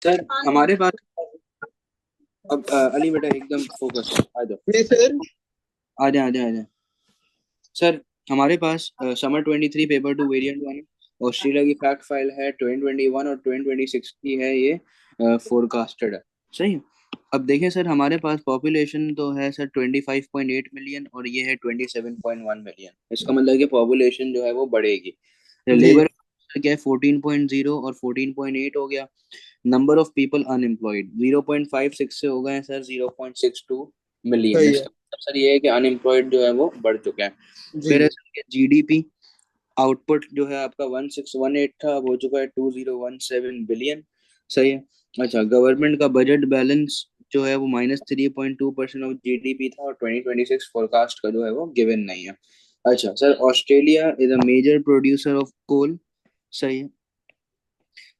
Sir हमारे पास अब अली बेटा एकदम फोकस आ जाओ। जी सर। आ जाए आ जाए आ जाए सर। हमारे पास समर 23 पेपर 2 वेरिएंट 1 ऑस्ट्रेलिया की फैक्ट फाइल है 2021 और 2026 की है ये फोरकास्टेड है। सही है। अब देखें सर हमारे पास पॉपुलेशन तो है सर 25.8 मिलियन और ये है 27.1 मिलियन। इसका मतलब कि पॉपुलेशन जो है वो बढ़ेगी। जी लेबर क्या है 14.0 और 14.8 हो गया। नंबर ऑफ पीपल अनएम्प्लॉयड 0.56 से हो गए हैं सर 0.62 मिलियन। सही है। इसका मतलब सर ये है कि अनएम्प्लॉयड जो है वो बढ़ चुके हैं। फिर है जी सर जीडीपी आउटपुट जो है आपका 1618 था, अब हो चुका है 2017 बिलियन। सही है। अच्छा, गवर्नमेंट का बजट बैलेंस जो है वो -3.2% ऑफ जीडीपी था और 2026 फोरकास्ट का जो है वो गिवन नहीं है। अच्छा sir, Australia is a major producer of coal. सही है।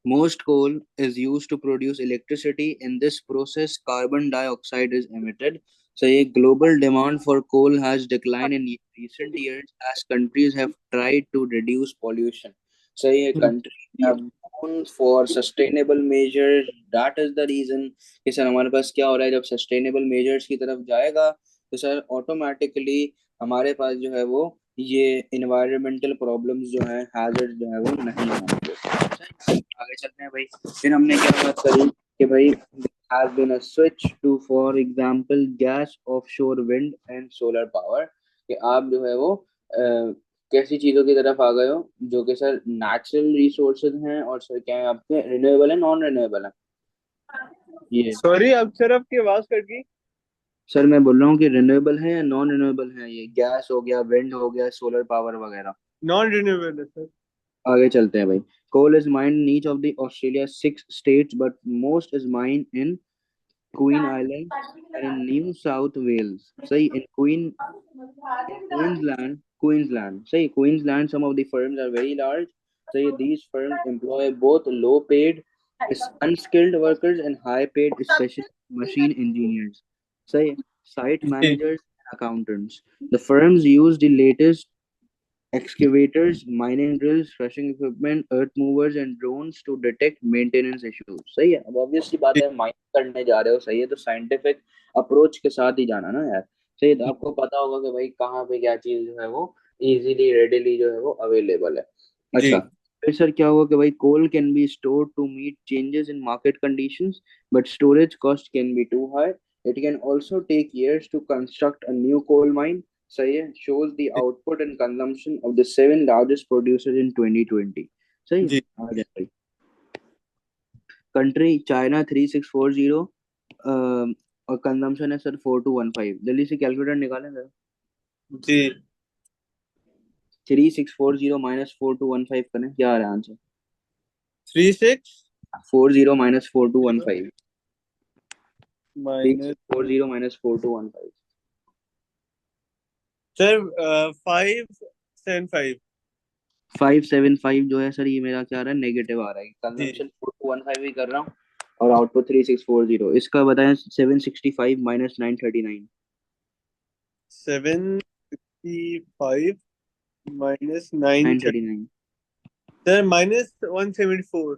Most coal is used to produce electricity. In this process, carbon dioxide is emitted. So, a global demand for coal has declined in recent years as countries have tried to reduce pollution. So, a country have gone for sustainable measures. That is the reason कि sir हमारे पास क्या हो रहा है, जब sustainable measures की तरफ जाएगा तो सर ऑटोमेटिकली हमारे पास जो है वो ये इन्वायरमेंटल प्रॉब्लम्स जो है हैजर्ड जो है वो नहीं होंगे। आगे चलते हैं भाई। फिर हमने क्या बात करी कि भाई has been a switch to for example gas offshore wind and solar power कि आप जो है वो कैसी चीजों की तरफ आ गए हो जो कि सर नेचुरल रिसोर्सेज हैं और सर क्या है आपके रिन्यूएबल है नॉन रिन्यूएबल है ये। सॉरी, अब सर आपकी आवाज कट गई। सर मैं बोल रहा हूँ कि रिन्यूएबल है या नॉन रिन्यूएबल है, ये गैस हो गया, विंड हो गया, सोलर पावर वगैरह। नॉन रिन्यूएबल है सर। आगे चलते हैं भाई। Coal is mined in each of the Australia 6 states but most is mined in Queen Island and in New South Wales. Say in Queensland. Say Queensland, some of the firms are very large. Say these firms employ both low-paid, unskilled workers and high-paid special machine engineers. Say site जी managers and accountants. The firms use the latest excavators, mining drills, threshing equipment, earth movers, and drones to detect maintenance issues. सही है। अब obviously बात जी है, mining करने जा रहे हो, सही है, तो साइंटिफिक अप्रोच के साथ ही जाना ना यार। सही है, तो आपको पता होगा कि भाई कहाँ पे क्या चीज जो है वो इजीली रेडिली जो है वो अवेलेबल है। अच्छा, जी फिर सर क्या हुआ कि भाई coal can be stored to meet changes in market conditions but storage cost can be too high. It can also take years to construct a new coal mine। सही है। shows the output and consumption of the seven largest producers in 2020। सही है। जी आ जाए भाई। Country China 3640 और consumption है sir 4215। जल्दी से कैलकुलेटर निकालें सर। जी 3640 -4215 करें, क्या आ रहा है answer? 36 40 -4215। Three minus six four zero -4215। Sir 575। 575 जो है सर, ये मेरा क्या आ रहा है, नेगेटिव आ रहा है। जी कंजम्पशन 4215 ही कर रहा हूँ और आउटपुट 3640। इसका बताएं 765 -939। 75 minus nine nine thirty nine sir -174।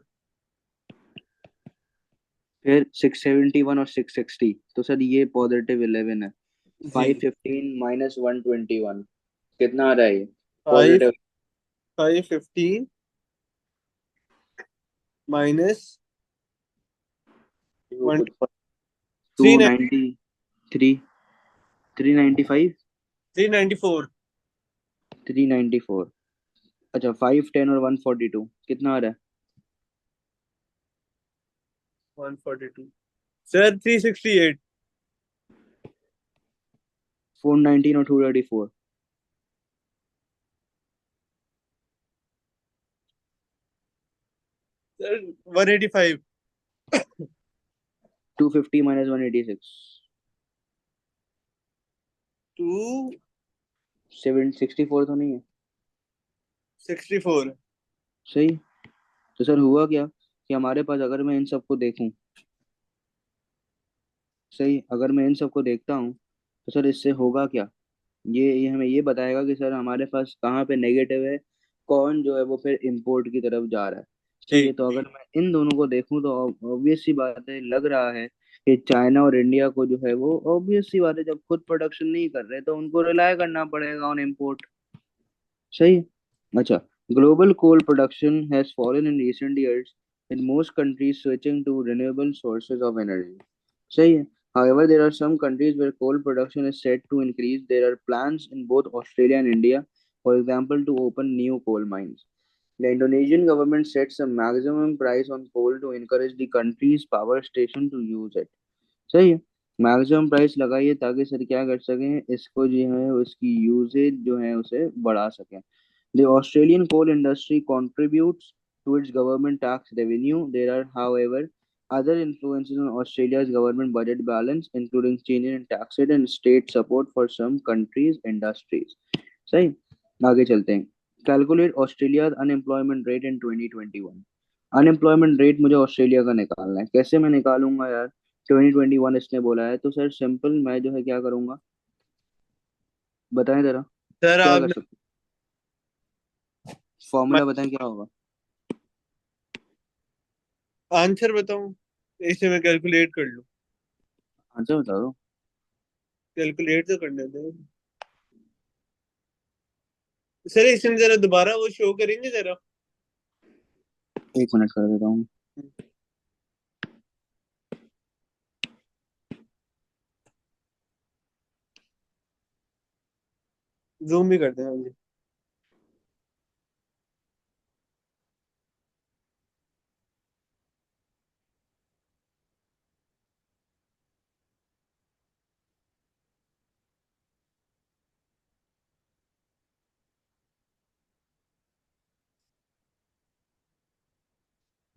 फिर 671 और 660, तो सर ये +11 है। जी 515 -121 कितना आ रहा है ये? फाइव पॉजिटिव 515 माइनस वो वन कुछ थ्री 293, 395, 394। 394। अच्छा, 510 और 142 कितना आ रहा है? 142 सर 368। 419 और 234 सर 185। 250 -186। 764 तो नहीं है? 264। सही। तो सर हुआ क्या कि हमारे पास, अगर मैं इन सबको देखूं, सही, अगर मैं इन सबको देखता हूँ तो सर इससे होगा क्या? ये हमें ये बताएगा कि सर हमारे पास कहाँ पे नेगेटिव है, कौन जो है वो फिर इंपोर्ट की तरफ जा रहा है। सही जी है। तो अगर मैं इन दोनों को देखूं तो ऑब्वियस सी बात है, लग रहा है कि चाइना और इंडिया को जो है वो, ऑब्वियस सी बात है, जब खुद प्रोडक्शन नहीं कर रहे तो उनको रिलाय करना पड़ेगा ऑन इम्पोर्ट। सही है। अच्छा, global coal production has fallen in recent years in most countries switching to renewable sources of energy. सही है। However, there are some countries where coal production is set to increase. There are plans in both Australia and India, for example, to open new coal mines. The Indonesian government sets a maximum price on coal to encourage the country's power station to use it. सही है। Maximum price लगाइए ताकि sir क्या कर सकें, इसको जो है उसकी यूजेज जो है उसे बढ़ा सकें। The Australian coal industry contributes to its government tax revenue. There are, however, other influences on Australia's government budget balance, including changes in tax rate and state support for some countries' industries. सही। आगे चलते हैं। Calculate Australia unemployment rate in 2021। Unemployment rate मुझे Australia का निकालना है, कैसे मैं निकालूंगा यार? 2021 इसने बोला है, तो सर सिंपल मैं जो है क्या करूंगा, बताएं जरा, सर क्या कर आपने सकते? फॉर्मूला बताएं क्या होगा। आंसर बताऊं, इसे मैं कैलकुलेट कर लूं। आंसर बता दो। कैलकुलेट तो करने दो सर, इसमें जरा दोबारा वो शो करेंगे जरा। 1 मिनट कर देता हूँ। जूम भी करते हैं, हाँ जी।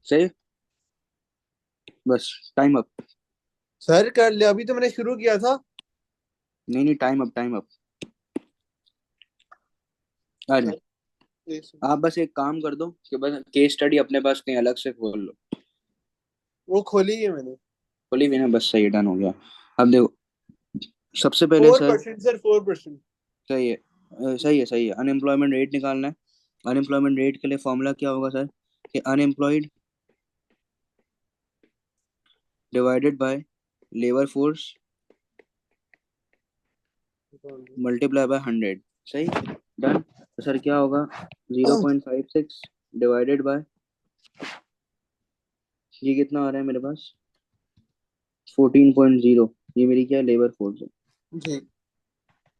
सही। बस, टाइम अप। सर कर लिया, अभी तो मैंने शुरू किया था। नहीं नहीं, टाइम अप, टाइम अप। आ जाए। सर आप बस एक काम कर दो कि बस केस स्टडी अपने पास कहीं अलग से खोल लो। वो खोली है मैंने। खोली भी ना, बस सही, डन हो गया। अब देखो, सबसे पहले फोर सर, परसेंट सर 4%। सही है, सही है, सही है। अनएम्प्लॉयमेंट रेट निकालना है। अनएम्प्लॉयमेंट रेट के लिए फॉर्मूला क्या होगा सर? कि unemployed divided by labour force multiply by 100। सही। डन। तो सर क्या होगा? 0.56 डिवाइडेड बाय, ये कितना आ रहा है मेरे पास? 14.0। ये मेरी क्या लेबर फोर्स है, जी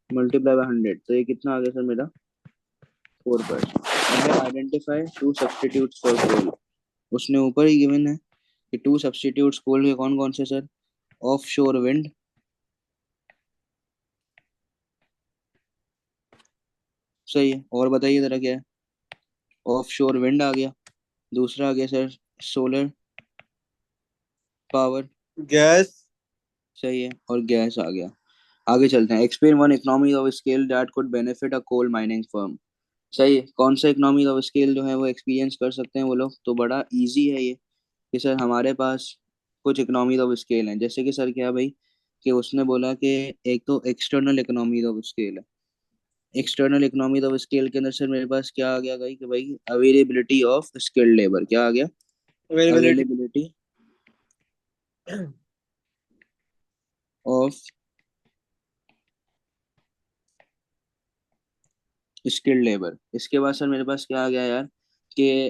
मल्टीप्लाई बाय 100, तो ये कितना आ गया सर मेरा? 4%। Identify two substitutes for coal. उसने ऊपर ही गिवन है कि टू सब्स्टिट्यूट्स कोल के कौन कौन से सर? ऑफ शोर विंड, सही है। और बताइए जरा क्या है? ऑफ शोर विंड आ गया। दूसरा आ गया सर सोलर पावर, गैस। सही है। और गैस आ गया। आगे चलते हैं। Explain one economy of scale that could benefit a coal mining firm. सही है। कौन सा इकोनॉमी ऑफ स्केल जो है वो एक्सपीरियंस कर सकते हैं वो लोग? तो बड़ा इजी है ये, कि सर हमारे पास कुछ इकोनॉमी ऑफ स्केल हैं। जैसे कि सर क्या भाई, कि उसने बोला कि एक तो एक्सटर्नल इकोनॉमी ऑफ स्केल है। एक्सटर्नल इकोनॉमी ऑफ स्केल के अंदर सर मेरे पास क्या आ गया भाई, कि भाई अवेलेबिलिटी ऑफ स्किल्ड लेबर, क्या आ गया? Availability. Availability of skilled labour. इसके बाद सर मेरे पास क्या आ गया यार, कि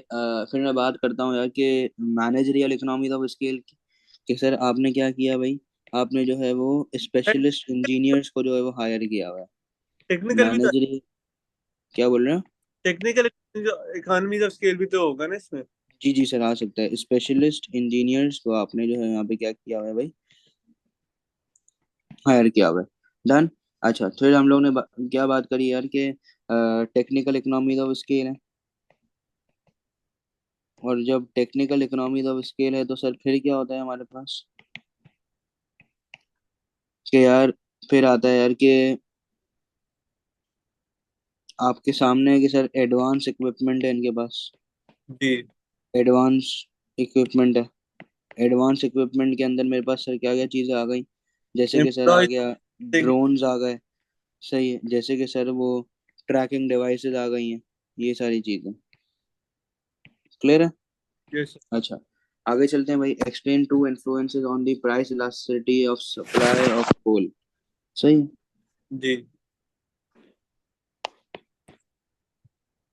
फिर मैं बात करता हूँ यार कि मैनेजरियल इकोनॉमी ऑफ स्केल की, कि सर आपने क्या किया भाई, आपने जो है वो स्पेशलिस्ट इंजीनियर्स को जो है वो हायर किया हुआ है। टेक्निकल भी तो, मैनेजरी, क्या बोल रहे हो? टेक्निकल इकोनॉमीज ऑफ स्केल भी तो होगा ना इसमें। जी जी सर, आ सकता है। स्पेशलिस्ट इंजीनियर्स को आपने जो है यहाँ पे क्या किया हुआ है भाई, हायर किया हुआ है। डन। अच्छा, फिर हम लोग ने क्या बात करी यार कि टेक्निकल इकोनॉमी ऑफ स्केल है। और जब टेक्निकल इकोनॉमी ऑफ स्केल है तो सर फिर क्या होता है हमारे पास, कि यार फिर आता है यार कि आपके सामने है कि सर एडवांस इक्विपमेंट है इनके पास। जी एडवांस इक्विपमेंट है। एडवांस इक्विपमेंट के अंदर मेरे पास सर क्या क्या चीज़ें आ गई, जैसे कि सर आ एम्प्लॉय। गया ड्रोन्स आ गए। सही है। जैसे कि सर वो ट्रैकिंग डिवाइसेस आ गई हैं, ये सारी चीज़ें। क्लियर है? यस। अच्छा, आगे चलते हैं भाई। Explain two influences on the price elasticity of supply of coal. सही। जी।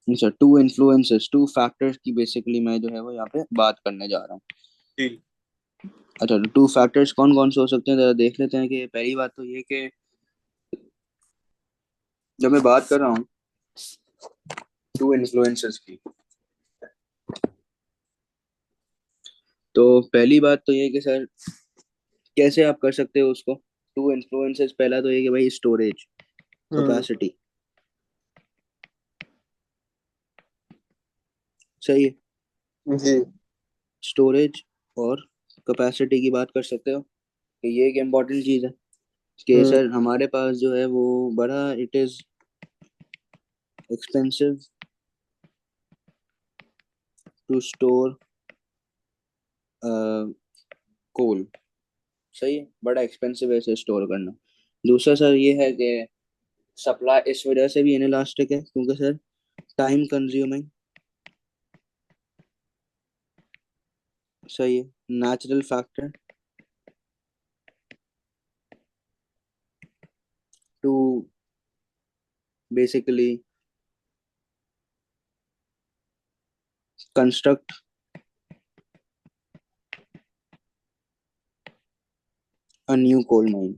अच्छा, टू इन्फ्लुएंसेस, टू फैक्टर्स की बेसिकली मैं जो है वो यहाँ पे बात करने जा रहा हूँ। जी। अच्छा, तो टू फैक्टर्स कौन कौन से हो सकते हैं जरा देख लेते हैं। कि पहली बात तो ये कि जब मैं बात कर रहा हूँ टू इन्फ्लुएंसेस की, तो पहली बात तो ये कि सर कैसे आप कर सकते हो उसको। टू इन्फ्लुएंसेस, पहला तो ये कि भाई स्टोरेज हम्म। कैपेसिटी। सही है। जी। स्टोरेज और कैपेसिटी की बात कर सकते हो कि ये एक इम्पॉर्टेंट चीज़ है कि हम्म। सर हमारे पास जो है वो बड़ा it is expensive to store coal. सही है, बड़ा एक्सपेंसिव है इसे स्टोर करना। दूसरा सर ये है कि सप्लाई इस वजह से भी इनइलास्टिक है क्योंकि सर टाइम कंज्यूमिंग। सही है। Natural factor to basically construct a new coal mine.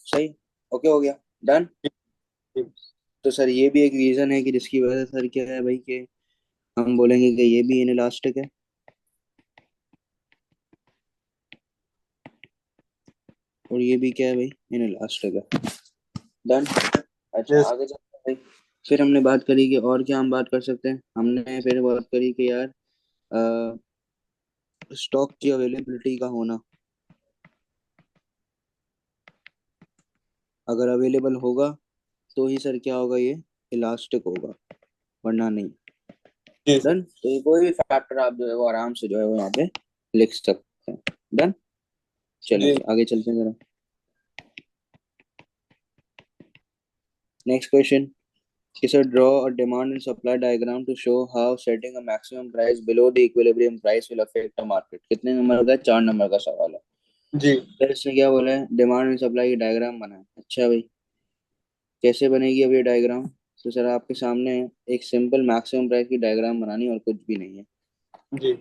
सही। ओके, हो गया। डन। जी। तो सर ये भी एक रीजन है कि जिसकी वजह से सर क्या है भाई कि हम बोलेंगे कि ये भी इनइलास्टिक है और ये भी क्या है भाई, इनइलास्टिक है। डन। अच्छा, यस। आगे चलते हैं भाई। फिर हमने बात करी कि और क्या हम बात कर सकते हैं। हमने फिर बात करी कि यार स्टॉक की अवेलेबिलिटी का होना, अगर अवेलेबल होगा तो ही सर क्या होगा, ये इलास्टिक होगा, वरना नहीं। जी सर। डन। तो ये कोई भी फैक्टर आप जो है वो आराम से जो है वो यहाँ पे लिख सकते हैं। डन। चलें जी। भाई, आगे चलते हैं जरा। नेक्स्ट क्वेश्चन कि sir draw a demand and supply diagram to show how setting a maximum price below the equilibrium price will affect the market. कितने नंबर का है? 4 नंबर का सवाल है। जी। सर इसने क्या बोला है, डिमांड एंड सप्लाई की डायग्राम बना है। अच्छा भाई, कैसे बनेगी अब ये डायग्राम। तो सर आपके सामने है, एक सिंपल मैक्सिमम प्राइस की डायग्राम बनानी है और कुछ भी नहीं है। जी।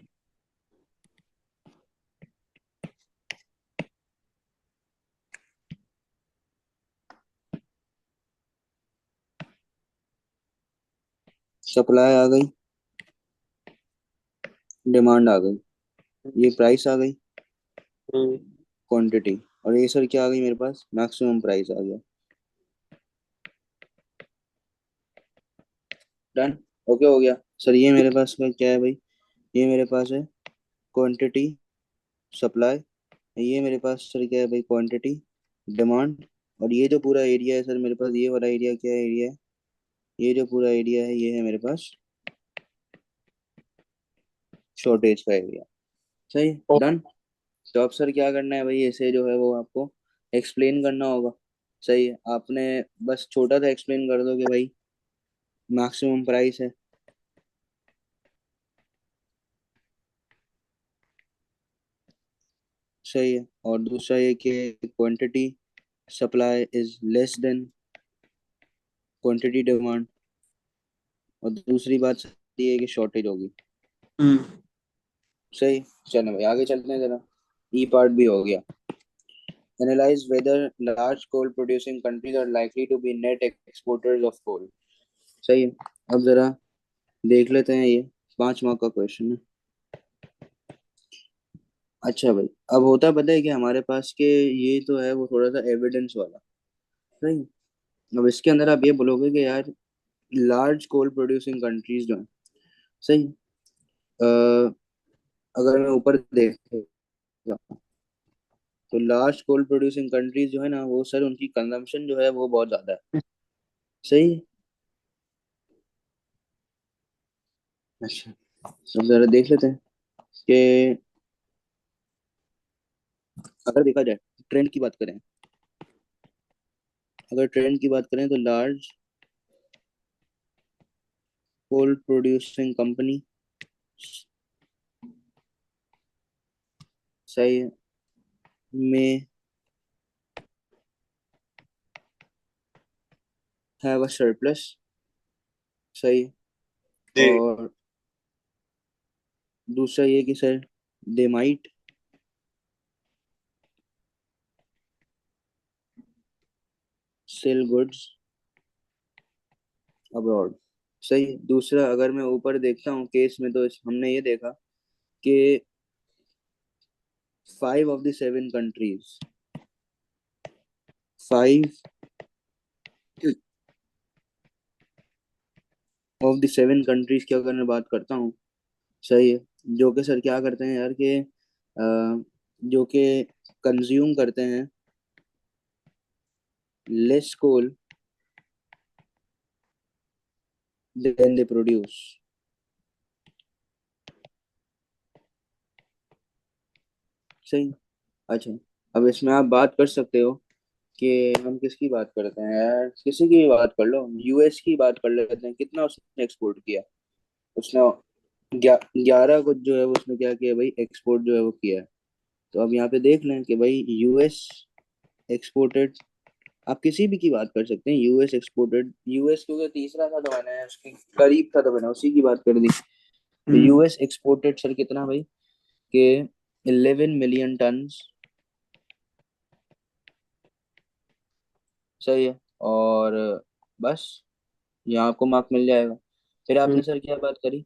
सप्लाई आ गई, डिमांड आ गई, ये प्राइस आ गई, हम्म। क्वांटिटी, और ये सर क्या आ गई मेरे पास, मैक्सिमम प्राइस आ गया। डन। ओके, हो गया। सर ये मेरे पास का क्या है भाई, ये मेरे पास है क्वांटिटी सप्लाई, ये मेरे पास सर क्या है भाई, क्वांटिटी डिमांड, और ये जो पूरा एरिया है सर मेरे पास, ये वाला एरिया क्या एरिया है, ये जो पूरा एरिया है ये है मेरे पास शॉर्टेज का एरिया। सही। ओ। डन। तो अब सर क्या करना है भाई, इसे जो है वो आपको एक्सप्लेन करना होगा। सही है, आपने बस छोटा सा एक्सप्लेन कर दो कि भाई मैक्सिमम प्राइस है। सही है। और दूसरा ये कि quantity supply is less then quantity demand, और दूसरी बात ये है कि शॉर्टेज होगी। हम्म। सही। चलो भाई, आगे चलते हैं जरा। ई पार्ट भी हो गया। Analyse whether large coal producing countries are likely to be net exporters of coal. सही है। अब जरा देख लेते हैं, ये 5 मार्क का क्वेश्चन है। अच्छा भाई, अब होता पता है कि हमारे पास के ये तो है वो थोड़ा सा एविडेंस वाला। सही। अब इसके अंदर आप ये बोलोगे कि यार लार्ज कोल प्रोड्यूसिंग कंट्रीज जो है। सही। अगर मैं ऊपर देखूंगा तो लार्ज कोल प्रोड्यूसिंग कंट्रीज जो है ना वो सर उनकी कंजम्पशन जो है वो बहुत ज्यादा है। सही है। अच्छा, तो जरा देख लेते हैं कि अगर देखा जाए, ट्रेंड की बात करें, अगर ट्रेंड की बात करें तो लार्ज कोल प्रोड्यूसिंग कंपनी सही है, में हैव अ सरप्लस। सही है। जी। और दूसरा ये कि sir they might sell goods abroad. सही है। दूसरा अगर मैं ऊपर देखता हूँ केस में, तो हमने ये देखा कि 5 of the 7 countries, 5 of the 7 countries की अगर मैं बात करता हूँ, सही है, जो कि सर क्या करते हैं यार कि जो कि कंज्यूम करते हैं less coal than they produce. सही। अच्छा, अब इसमें आप बात कर सकते हो कि हम किसकी बात करते हैं यार, किसी की भी बात कर लो, यूएस की बात कर लेते हैं। कितना उसने एक्सपोर्ट किया? उसने 11 कुछ जो है वो उसने क्या किया भाई, एक्सपोर्ट जो है वो किया है। तो अब यहाँ पे देख लें कि भाई यूएस एक्सपोर्टेड, आप किसी भी की बात कर सकते हैं, यूएस एक्सपोर्टेड, यूएस क्योंकि तीसरा था तो मैंने उसके करीब था तो मैंने उसी की बात कर दी। तो हम्म। यूएस एक्सपोर्टेड सर कितना भाई, के 11 मिलियन टन्स। सही है। और बस यहाँ आपको मार्क मिल जाएगा। फिर हम्म। आपने सर क्या बात करी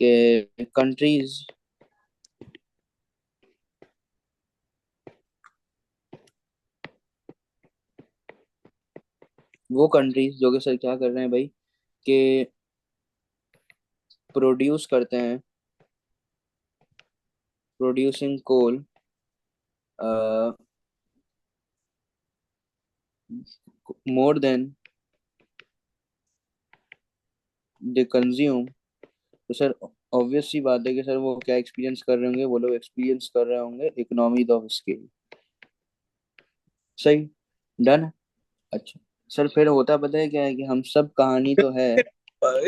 कि कंट्रीज, वो कंट्रीज जो कि सर क्या कर रहे हैं भाई कि प्रोड्यूस करते हैं, producing coal more than they consume. तो सर ऑब्वियस सी बात है कि सर वो क्या एक्सपीरियंस कर रहे होंगे, वो लोग एक्सपीरियंस कर रहे होंगे इकोनॉमी ऑफ स्केल। सही। डन। अच्छा सर, फिर होता पता है क्या है कि हम सब कहानी तो है।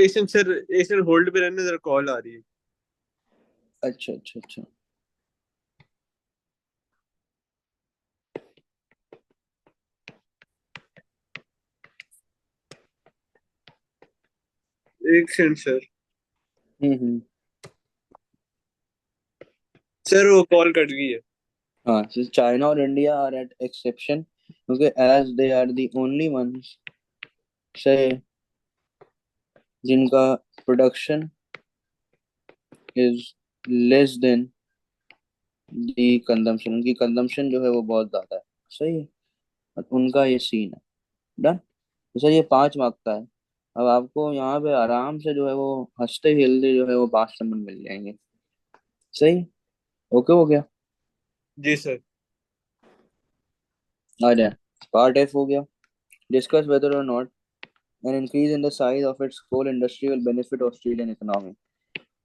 एशियन सर, एशियन होल्ड पे रहने, जरा कॉल आ रही है। अच्छा अच्छा अच्छा। एक सेकंड सर। हम्म। सर वो कॉल कट गई है। हाँ, चाइना और इंडिया आर एट एक्सेप्शन क्योंकि as they are the only ones से जिनका production is less than the consumption, उनकी कंजम्पशन जो है वो बहुत ज्यादा है। सही है। और उनका ये सीन है। डन। तो सर ये 5 मार्क का है। अब आपको यहाँ पे आराम से जो है वो हंसते खेलते जो है वो 5 नंबर मिल जाएंगे। सही। ओके हो गया। जी सर। आ जाए। पार्ट एफ हो गया। Discuss whether or not an increase in the size of its coal industry will benefit Australian economy.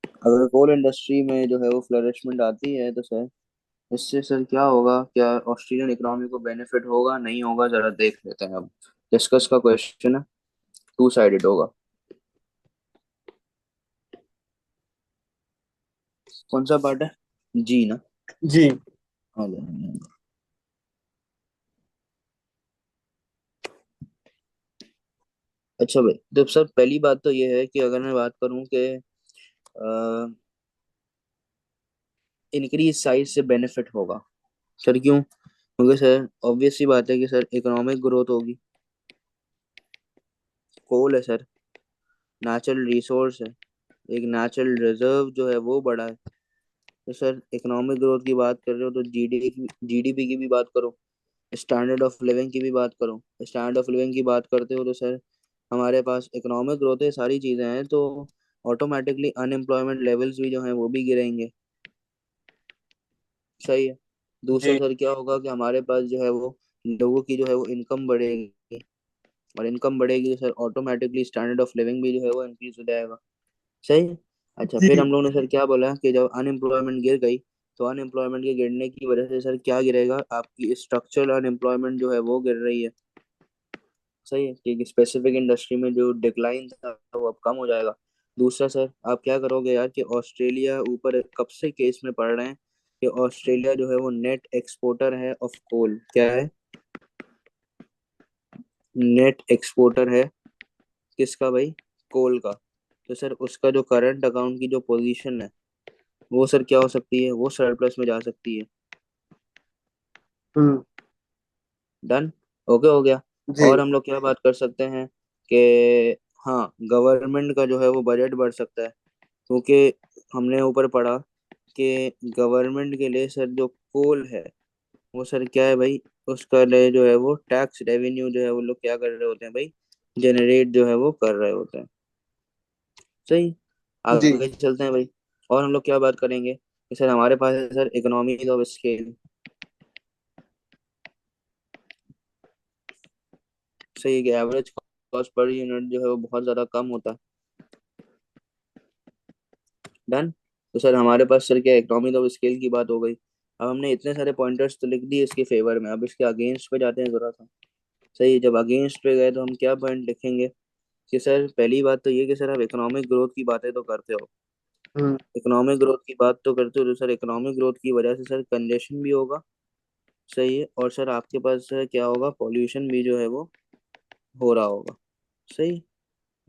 अगर कोल इंडस्ट्री में जो है वो फ्लरिशमेंट आती है तो सर इससे सर क्या होगा, क्या ऑस्ट्रेलियन इकोनॉमी को बेनिफिट होगा नहीं होगा, जरा देख लेते हैं। अब डिस्कस का क्वेश्चन है, 2 साइडेड होगा। कौन सा पार्ट है? जी ना? जी। हाँ जी। अच्छा भाई, तो सर पहली बात तो ये है कि अगर मैं बात करूं कि इंक्रीज साइज से बेनिफिट होगा, सर क्यों? क्योंकि सर ऑब्वियस सी बात है कि सर इकोनॉमिक ग्रोथ होगी। कोल है सर, नेचुरल रिसोर्स है, एक नेचुरल रिजर्व जो है वो बड़ा है। तो सर इकोनॉमिक ग्रोथ की बात कर रहे हो तो जीडीपी की भी बात करो, स्टैंडर्ड ऑफ लिविंग की भी बात करो। स्टैंडर्ड ऑफ लिविंग की बात करते हो तो सर हमारे पास इकोनॉमिक ग्रोथ है, सारी चीजें हैं, तो ऑटोमेटिकली अनएम्प्लॉयमेंट लेवल्स भी जो हैं वो भी गिरेंगे। सही है। दूसरा जी। सर क्या होगा कि हमारे पास जो है वो लोगों की जो है वो इनकम बढ़ेगी, और इनकम बढ़ेगी तो sir automatically standard of living भी जो है वो इंक्रीज हो जाएगा। सही है। अच्छा, फिर जी। हम लोग ने सर क्या बोला कि जब अनएम्प्लॉयमेंट गिर गई, तो अनएम्प्लॉयमेंट के गिरने की वजह से सर क्या गिरेगा, आपकी स्ट्रक्चरल अनएम्प्लॉयमेंट जो है वो गिर रही है। सही है, क्योंकि स्पेसिफिक इंडस्ट्री में जो डिक्लाइन था वो अब कम हो जाएगा। दूसरा सर, आप क्या करोगे यार कि ऑस्ट्रेलिया ऊपर कब से केस में पड़ रहे हैं कि ऑस्ट्रेलिया जो है वो नेट एक्सपोर्टर है ऑफ कोल। क्या है? नेट एक्सपोर्टर है। किसका भाई? कोल का। तो सर उसका जो करंट अकाउंट की जो पोजीशन है वो सर क्या हो सकती है? वो सरप्लस में जा सकती है। हम्म। डन। ओके हो गया। जी। और हम लोग क्या बात कर सकते हैं कि हाँ, गवर्नमेंट का जो है वो बजट बढ़ सकता है, क्योंकि हमने ऊपर पढ़ा कि गवर्नमेंट के लिए सर जो कोल है वो सर क्या है भाई, उसका लिए जो है वो टैक्स रेवेन्यू जो है वो लोग क्या कर रहे होते हैं भाई, जनरेट जो है वो कर रहे होते हैं। सही। जी। आगे चलते हैं भाई। और हम लोग क्या बात करेंगे कि सर हमारे पास है सर इकोनॉमीज ऑफ स्केल। सही है कि एवरेज कॉस्ट पर यूनिट जो है वो बहुत ज्यादा कम होता है। डन। तो सर हमारे पास सर क्या इकोनॉमी ऑफ स्केल की बात हो गई। अब हमने इतने सारे पॉइंटर्स तो लिख दिए इसके फेवर में, अब इसके अगेंस्ट पे जाते हैं जरा सा। सही है, जब अगेंस्ट पे गए तो हम क्या पॉइंट लिखेंगे कि सर पहली बात तो ये कि सर आप इकोनॉमिक ग्रोथ की बातें तो करते हो, हम्म। इकोनॉमिक ग्रोथ की बात तो करते हो, तो सर इकोनॉमिक ग्रोथ की वजह से सर कंजेशन भी होगा। सही है। और सर आपके पास सर क्या होगा, पॉल्यूशन भी जो है वो हो रहा होगा। सही।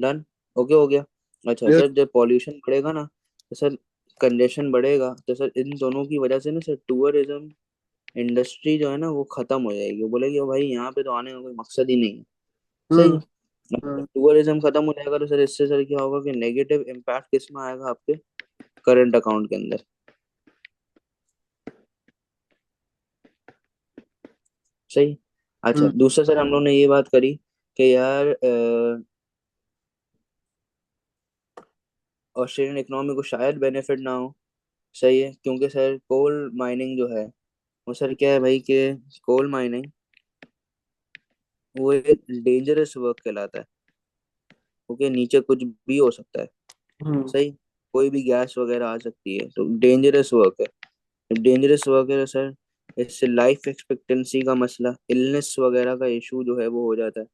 डन। ओके हो गया। अच्छा ये- सर, जब पॉल्यूशन बढ़ेगा ना तो सर कंजेशन बढ़ेगा, तो सर इन दोनों की वजह से ना सर टूरिज्म इंडस्ट्री जो है ना वो खत्म हो जाएगी। वो बोलेगी "ओ भाई यहाँ पे तो आने का कोई मकसद ही नहीं है"। सही हम्म। है। हम्म। टूरिज्म खत्म हो जाएगा तो सर इससे सर क्या होगा कि नेगेटिव इम्पैक्ट किस में आएगा, आपके करंट अकाउंट के अंदर। सही। अच्छा हम्म। दूसरा सर, हम लोग ने ये बात करी कि यार ऑस्ट्रेलियन इकोनॉमी को शायद बेनिफिट ना हो। सही है, क्योंकि सर कोल माइनिंग जो है वो सर क्या है भाई कि कोल माइनिंग वो एक डेंजरस वर्क कहलाता है, क्योंकि नीचे कुछ भी हो सकता है। हम्म। सही। कोई भी गैस वगैरह आ सकती है, तो डेंजरस वर्क है। डेंजरस वर्क है सर। इससे लाइफ एक्सपेक्टेंसी का मसला, इलनेस वगैरह का इशू जो है वो हो जाता है।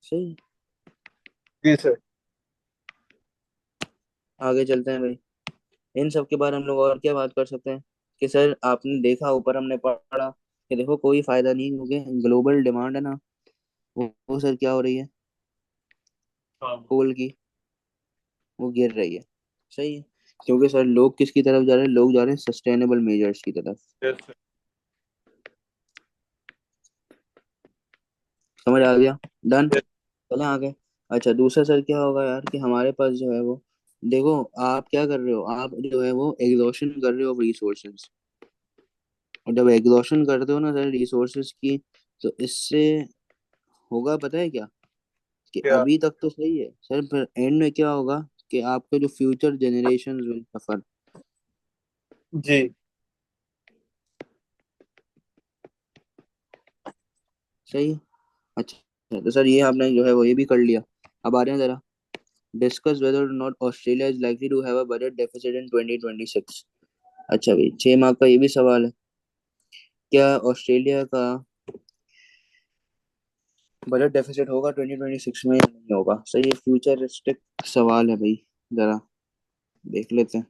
सही। जी सर। आगे चलते हैं भाई। इन सब के बारे में हम लोग और क्या बात कर सकते हैं कि सर आपने देखा, ऊपर हमने पढ़ा कि देखो कोई फायदा नहीं, क्योंकि ग्लोबल डिमांड है ना वो सर क्या हो रही है, हाँ। कोल की, वो गिर रही है। सही है। क्योंकि सर लोग किसकी तरफ जा रहे हैं? लोग जा रहे हैं सस्टेनेबल मेजर्स की तरफ। Yes sir. समझ आ गया? डन। यस। चले आगे। अच्छा दूसरा सर क्या होगा यार कि हमारे पास जो है वो, देखो आप क्या कर रहे हो, आप जो है वो एग्जॉशन कर रहे हो रिसोर्सेज। और जब एग्जॉशन करते हो ना सर रिसोर्सेज की, तो इससे होगा पता है क्या, कि क्या? अभी तक तो सही है सर, पर एंड में क्या होगा कि आपके जो फ्यूचर जनरेशन विल सफर। जी। सही है। अच्छा तो सर ये आपने जो है वो ये भी कर लिया। अब आ रहे हैं जरा, discuss whether or not Australia is likely to have a budget deficit in 2026। अच्छा भाई 6 मार्क का ये भी सवाल है, क्या ऑस्ट्रेलिया का बजट डेफिसिट होगा 2026 में या नहीं होगा? सही है, फ्यूचरिस्टिक सवाल है भाई। जरा देख लेते हैं।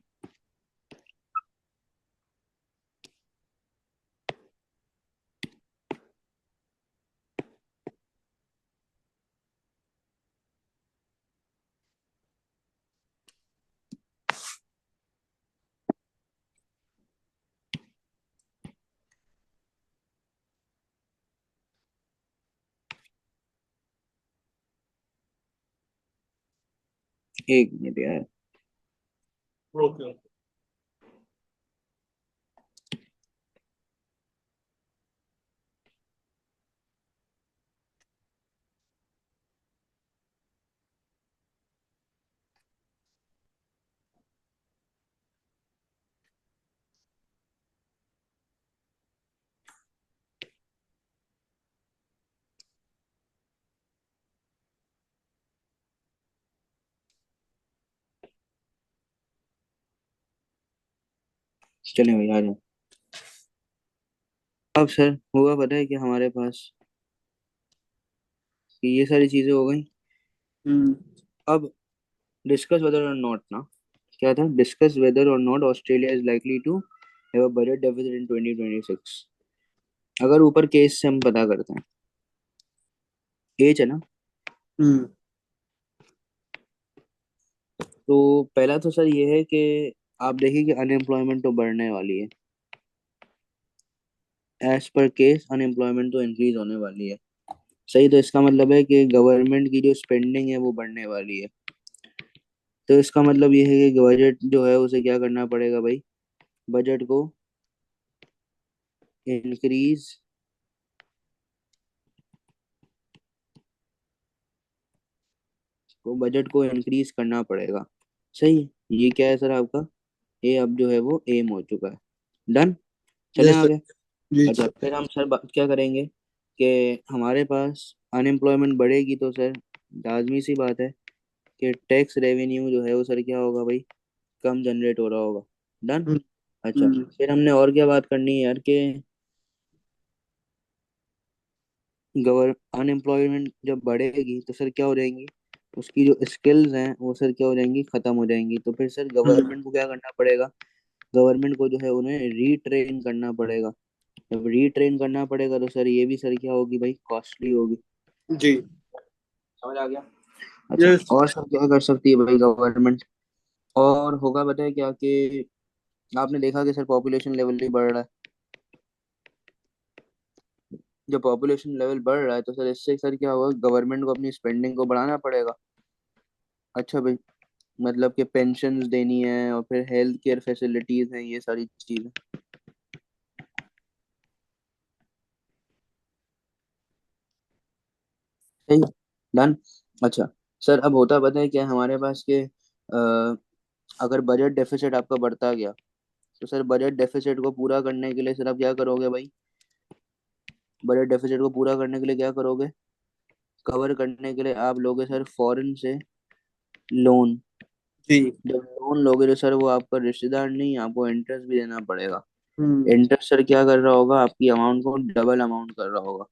एक मिनट यार। ओके। चले भाई आ जाओ। अब सर हुआ पता है कि हमारे पास कि ये सारी चीजें हो गई। हम्म। अब डिस्कस वेदर और नॉट ना, क्या था, discuss whether or not Australia is likely to have a budget deficit in 2026। अगर ऊपर केस से हम पता करते हैं, एज है ना, हम्म। तो पहला तो सर ये है कि आप देखिए कि अनएम्प्लॉयमेंट तो बढ़ने वाली है, एज पर केस अनएम्प्लॉयमेंट तो इंक्रीज होने वाली है। सही, तो इसका मतलब है कि गवर्नमेंट की जो स्पेंडिंग है वो बढ़ने वाली है। तो इसका मतलब ये है कि बजट जो है उसे क्या करना पड़ेगा भाई, बजट को इंक्रीज, को बजट को इंक्रीज करना पड़ेगा। सही है। ये क्या है सर आपका, ये अब जो है वो एम हो चुका है। डन, चलें यस सर। आगे। जी अच्छा, सर। फिर हम सर बात क्या करेंगे कि हमारे पास अनएम्प्लॉयमेंट बढ़ेगी तो सर लाजमी सी बात है कि टैक्स रेवेन्यू जो है वो सर क्या होगा भाई, कम जनरेट हो रहा होगा। डन। हम्म। अच्छा, हम्म। फिर हमने और क्या बात करनी है यार कि गवर अनएम्प्लॉयमेंट जब बढ़ेगी तो सर क्या हो जाएंगी, उसकी जो स्किल्स हैं वो सर क्या हो जाएंगी, खत्म हो जाएंगी। तो फिर सर हम्म। गवर्नमेंट को क्या करना पड़ेगा, गवर्नमेंट को जो है उन्हें रीट्रेन करना पड़ेगा। जब रीट्रेन करना पड़ेगा तो सर ये भी सर क्या होगी भाई, कॉस्टली होगी। जी। समझ आ गया। अच्छा, यस। और सर क्या कर सकती है भाई गवर्नमेंट, और होगा बताए क्या कि आपने देखा कि सर पॉपुलेशन लेवल भी बढ़ रहा है। जब पॉपुलेशन लेवल बढ़ रहा है तो सर इससे सर क्या होगा, गवर्नमेंट को अपनी स्पेंडिंग को बढ़ाना पड़ेगा। अच्छा भाई, मतलब कि पेंशन्स देनी है और फिर हेल्थ केयर फैसिलिटीज हैं, ये सारी चीजें। सही, डन। अच्छा सर, अब होता पता है क्या हमारे पास के अगर बजट डेफिसिट आपका बढ़ता गया तो सर बजट डेफिसिट को पूरा करने के लिए सर आप क्या करोगे भाई, बजट डेफिसिट को पूरा करने के लिए क्या करोगे, कवर करने के लिए आप लोगे सर फॉरेन से लोन। जी। जब लोन लोगे तो सर वो आपका रिश्तेदार नहीं, आपको इंटरेस्ट भी देना पड़ेगा। हम्म। इंटरेस्ट सर क्या कर रहा होगा, आपकी अमाउंट को डबल अमाउंट कर रहा होगा।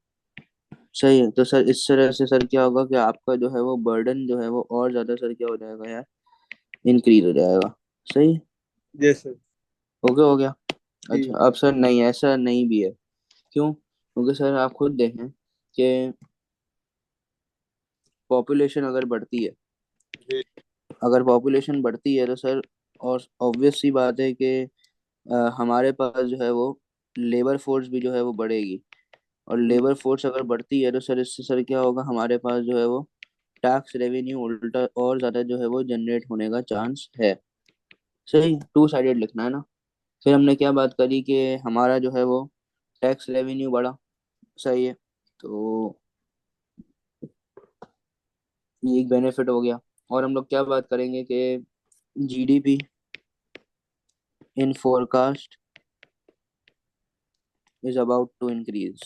सही है, तो सर इस तरह से सर क्या होगा कि आपका जो है वो बर्डन जो है वो और ज्यादा सर क्या हो जाएगा यार, इंक्रीज हो जाएगा। सही, यस सर। ओके हो गया। जी। अच्छा अब सर नहीं, ऐसा नहीं भी है। क्यों, क्योंकि सर आप खुद देखें कि पॉपुलेशन अगर बढ़ती है, जी। अगर पॉपुलेशन बढ़ती है तो सर, और ऑब्वियस सी बात है कि हमारे पास जो है वो लेबर फोर्स भी जो है वो बढ़ेगी। और हम्म। लेबर फोर्स अगर बढ़ती है तो सर इससे सर क्या होगा, हमारे पास जो है वो टैक्स रेवेन्यू उल्टा और ज्यादा जो है वो जनरेट होने का चांस है। सही, टू साइडेड लिखना है ना। फिर हमने क्या बात करी कि हमारा जो है वो टैक्स रेवेन्यू बढ़ा। सही है, तो ये एक बेनिफिट हो गया। और हम लोग क्या बात करेंगे कि GDP in forecast is about to increase.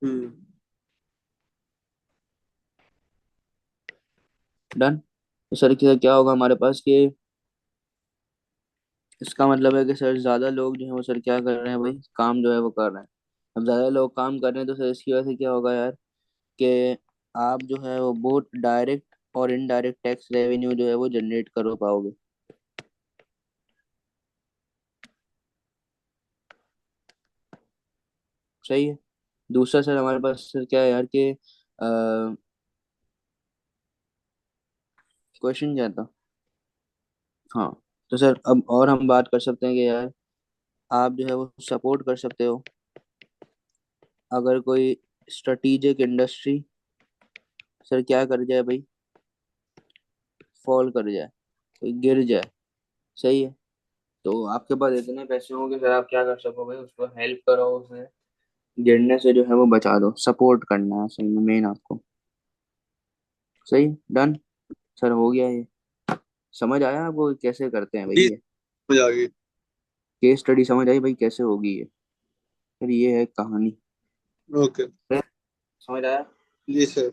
हम्म। डन। तो सर क्या होगा हमारे पास कि इसका मतलब है कि सर ज्यादा लोग जो है वो सर क्या कर रहे हैं भाई, काम जो है वो कर रहे हैं। अब ज्यादा लोग काम कर रहे हैं तो सर इसकी वजह से क्या होगा यार कि आप जो है वो बहुत डायरेक्ट और इनडायरेक्ट टैक्स रेवेन्यू जो है वो जनरेट कर पाओगे। सही है। दूसरा सर हमारे पास सर क्या है यार कि क्वेश्चन क्या था, हाँ, तो सर अब और हम बात कर सकते हैं कि यार आप जो है वो सपोर्ट कर सकते हो, अगर कोई स्ट्रेटेजिक इंडस्ट्री सर क्या कर जाए भाई, फॉल कर जाए, कोई गिर जाए। सही है, तो आपके पास इतने पैसे होंगे सर आप क्या कर सको भाई, उसको हेल्प करो, उसे गिरने से जो है वो बचा दो, सपोर्ट करना है सही में मेन आपको। सही, डन। सर हो गया ये, समझ आया आपको कैसे करते हैं भाई जी, ये, समझ आ गई। केस स्टडी समझ आई भाई कैसे होगी ये। फिर ये है कहानी। ओके। फिर समझ आया। जी सर।